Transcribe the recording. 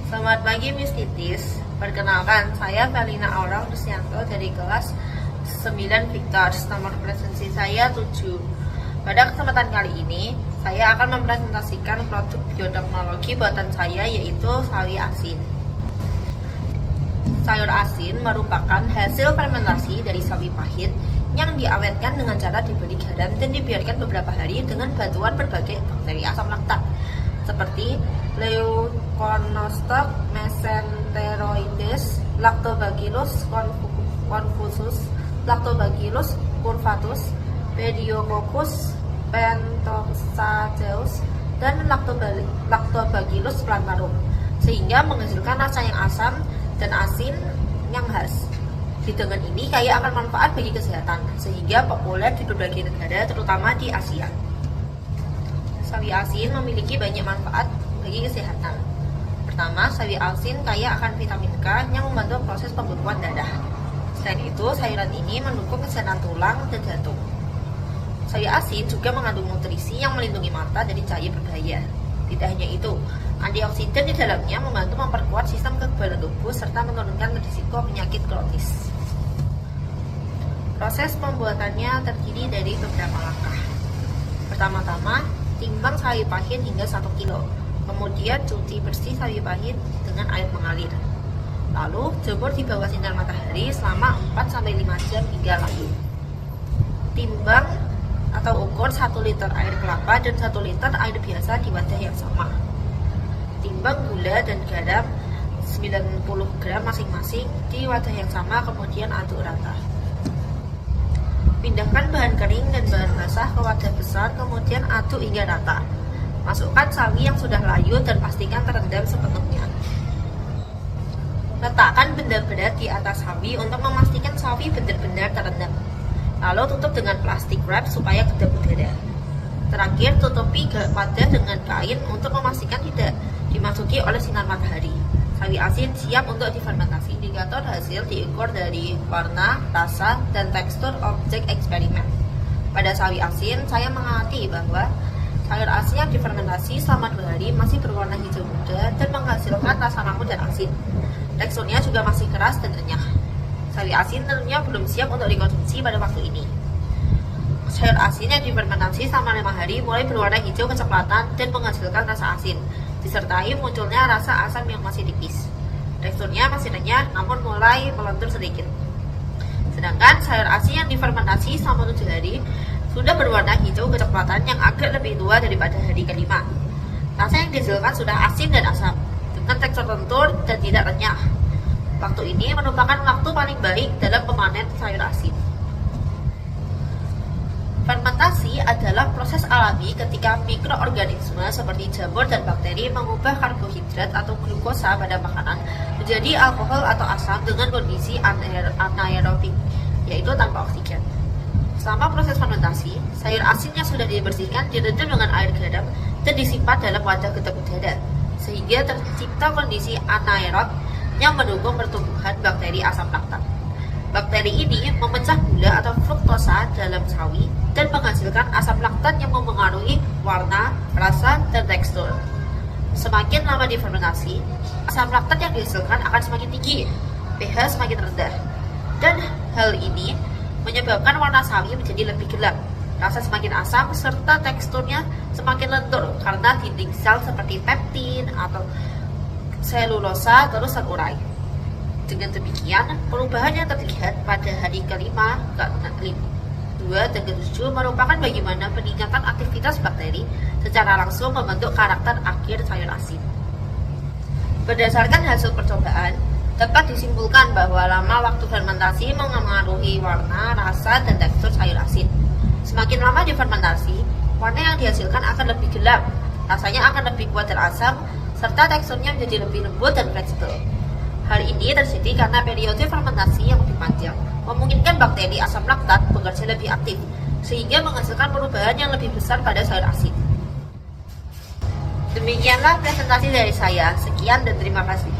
Selamat pagi Miss Titis. Perkenalkan, saya Felina Aurang Rusyanto dari kelas 9 Victors. Nomor presensi saya 7. Pada kesempatan kali ini, saya akan mempresentasikan produk bioteknologi buatan saya, yaitu sawi asin. Sayur asin merupakan hasil fermentasi dari sawi pahit yang diawetkan dengan cara diberi garam dan dibiarkan beberapa hari dengan bantuan berbagai bakteri asam laktat seperti Leuconostoc, Mesenteroides, Lactobacillus confusus, Lactobacillus curvatus, Pediococcus pentosaceus, dan Lactobacillus plantarum, sehingga menghasilkan rasa yang asam dan asin yang khas. Hidangan ini kaya akan manfaat bagi kesehatan, sehingga populer di berbagai negara, terutama di Asia. Sawi asin memiliki banyak manfaat bagi kesehatan. Pertama, sawi asin kaya akan vitamin K yang membantu proses pembekuan darah. Selain itu, sayuran ini mendukung kesehatan tulang dan jantung. Sawi asin juga mengandung nutrisi yang melindungi mata dari cahaya berbahaya. Tidak hanya itu, antioksidan di dalamnya membantu memperkuat sistem kekebalan tubuh serta menurunkan risiko penyakit kronis. Proses pembuatannya terdiri dari beberapa langkah. Pertama-tama, timbang sawi pahit hingga 1 kilo. Kemudian cuci bersih sawi pahit dengan air mengalir. Lalu jemur di bawah sinar matahari selama 4-5 jam hingga layu. Timbang atau ukur 1 liter air kelapa dan 1 liter air biasa di wadah yang sama. Timbang gula dan garam 90 gram masing-masing di wadah yang sama, kemudian aduk rata. Pindahkan bahan kering dan bahan basah ke wadah besar, kemudian aduk hingga rata. Masukkan sawi yang sudah layu dan pastikan terendam sepenuhnya. Letakkan benda berat di atas sawi untuk memastikan sawi benar-benar terendam. Lalu tutup dengan plastik wrap supaya kedap udara. Terakhir, tutupi wadah dengan kain untuk memastikan tidak dimasuki oleh sinar matahari. Sawi asin siap untuk difermentasi. Indikator hasil diukur dari warna, rasa, dan tekstur objek eksperimen. Pada sawi asin, saya mengamati bahwa sayur asin yang difermentasi selama 2 hari masih berwarna hijau muda dan menghasilkan rasa lembut dan asin. Teksturnya juga masih keras dan renyah. Sawi asin tentunya belum siap untuk dikonsumsi pada waktu ini. Sayur asin yang difermentasi selama 5 hari mulai berwarna hijau kecoklatan dan menghasilkan rasa asin, disertai munculnya rasa asam yang masih tipis. Teksturnya masih renyah namun mulai melentur sedikit. Sedangkan sayur asin yang difermentasi selama 7 hari sudah berwarna hijau kecoklatan yang agak lebih tua daripada hari kelima. Rasa yang dihasilkan sudah asin dan asam, dengan tekstur lentur dan tidak renyah. Waktu ini merupakan waktu paling baik dalam memanen sayur asin. Fermentasi adalah proses alami ketika mikroorganisme seperti jamur dan bakteri mengubah karbohidrat atau glukosa pada makanan menjadi alkohol atau asam dengan kondisi anaerobik, yaitu tanpa oksigen. Selama proses fermentasi, sayur asin yang sudah dibersihkan direndam dengan air garam dan disimpan dalam wadah kedap udara, sehingga tercipta kondisi anaerob yang mendukung pertumbuhan bakteri asam laktat. Bakteri ini memecah gula atau fruktosa dalam sawi dan menghasilkan asam laktat yang mempengaruhi warna, rasa, dan tekstur. Semakin lama difermentasi, asam laktat yang dihasilkan akan semakin tinggi, pH semakin rendah, dan hal ini menyebabkan warna sawi menjadi lebih gelap, rasa semakin asam, serta teksturnya semakin lentur karena dinding sel seperti peptin atau selulosa terus terurai. Dengan demikian, perubahan yang terlihat pada hari kelima, ke-2, dan ke-7 merupakan bagaimana peningkatan aktivitas bakteri secara langsung membentuk karakter akhir sayur asin. Berdasarkan hasil percobaan, dapat disimpulkan bahwa lama waktu fermentasi mengaruhi warna, rasa, dan tekstur sayur asin. Semakin lama difermentasi, warna yang dihasilkan akan lebih gelap, rasanya akan lebih kuat dan asam, serta teksturnya menjadi lebih lembut dan fleksibel. Hal ini terjadi karena periode fermentasi yang lebih panjang memungkinkan bakteri asam laktat bekerja lebih aktif, sehingga menghasilkan perubahan yang lebih besar pada sayur asin. Demikianlah presentasi dari saya. Sekian dan terima kasih.